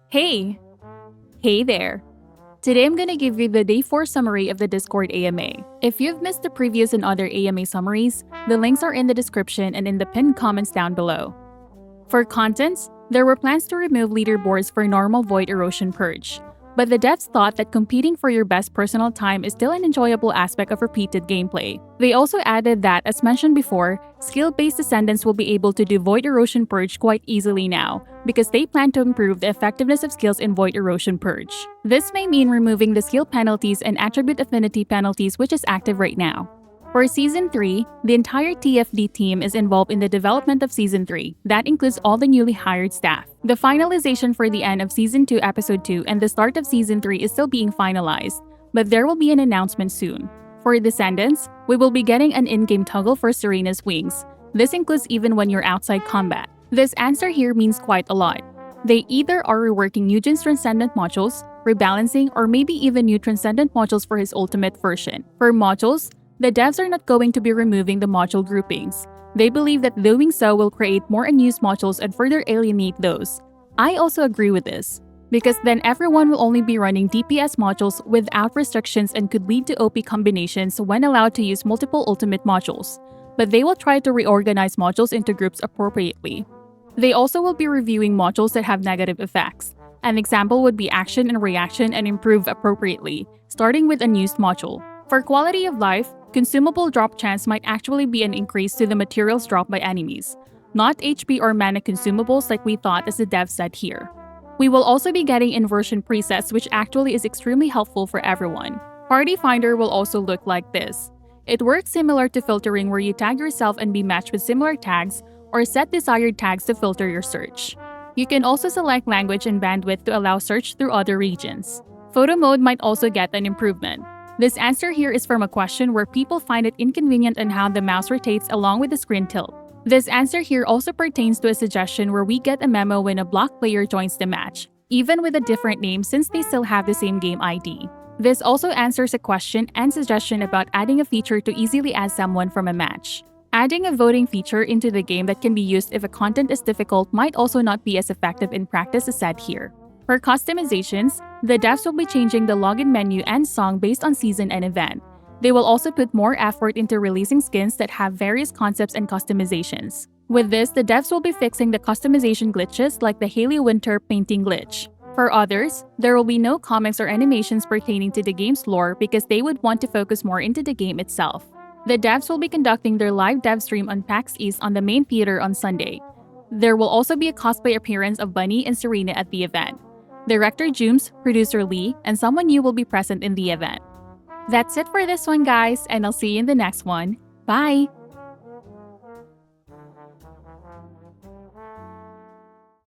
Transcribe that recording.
Hey! Hey there! Today I'm gonna give you the Day 4 summary of the Discord AMA. If you've missed the previous and other AMA summaries, the links are in the description and in the pinned comments down below. For contents, there were plans to remove leaderboards for normal Void Erosion Purge, but the devs thought that competing for your best personal time is still an enjoyable aspect of repeated gameplay. They also added that, as mentioned before, skill-based Descendants will be able to do Void Erosion Purge quite easily now, because they plan to improve the effectiveness of skills in Void Erosion Purge. This may mean removing the skill penalties and attribute affinity penalties which is active right now. For Season 3, the entire TFD team is involved in the development of Season 3. That includes all the newly hired staff. The finalization for the end of Season 2 Episode 2 and the start of Season 3 is still being finalized, but there will be an announcement soon. For Descendants, we will be getting an in-game toggle for Serena's Wings. This includes even when you're outside combat. This answer here means quite a lot. They either are reworking Yujin's Transcendent modules, rebalancing, or maybe even new Transcendent modules for his ultimate version. For modules, the devs are not going to be removing the module groupings. They believe that doing so will create more unused modules and further alienate those. I also agree with this, because then everyone will only be running DPS modules without restrictions and could lead to OP combinations when allowed to use multiple ultimate modules. But they will try to reorganize modules into groups appropriately. They also will be reviewing modules that have negative effects. An example would be action and reaction and improve appropriately, starting with unused module. For quality of life, consumable drop chance might actually be an increase to the materials dropped by enemies, not HP or mana consumables like we thought as the dev said here. We will also be getting inversion presets, which actually is extremely helpful for everyone. Party Finder will also look like this. It works similar to filtering where you tag yourself and be matched with similar tags, or set desired tags to filter your search. You can also select language and bandwidth to allow search through other regions. Photo mode might also get an improvement. This answer here is from a question where people find it inconvenient on how the mouse rotates along with the screen tilt. This answer here also pertains to a suggestion where we get a memo when a block player joins the match, even with a different name since they still have the same game ID. This also answers a question and suggestion about adding a feature to easily add someone from a match. Adding a voting feature into the game that can be used if a content is difficult might also not be as effective in practice as said here. For customizations, the devs will be changing the login menu and song based on season and event. They will also put more effort into releasing skins that have various concepts and customizations. With this, the devs will be fixing the customization glitches like the Haley Winter painting glitch. For others, there will be no comics or animations pertaining to the game's lore because they would want to focus more into the game itself. The devs will be conducting their live dev stream on Pax East on the main theater on Sunday. There will also be a cosplay appearance of Bunny and Serena at the event. Director Jooms, producer Lee, and someone new will be present in the event. That's it for this one, guys, and I'll see you in the next one. Bye!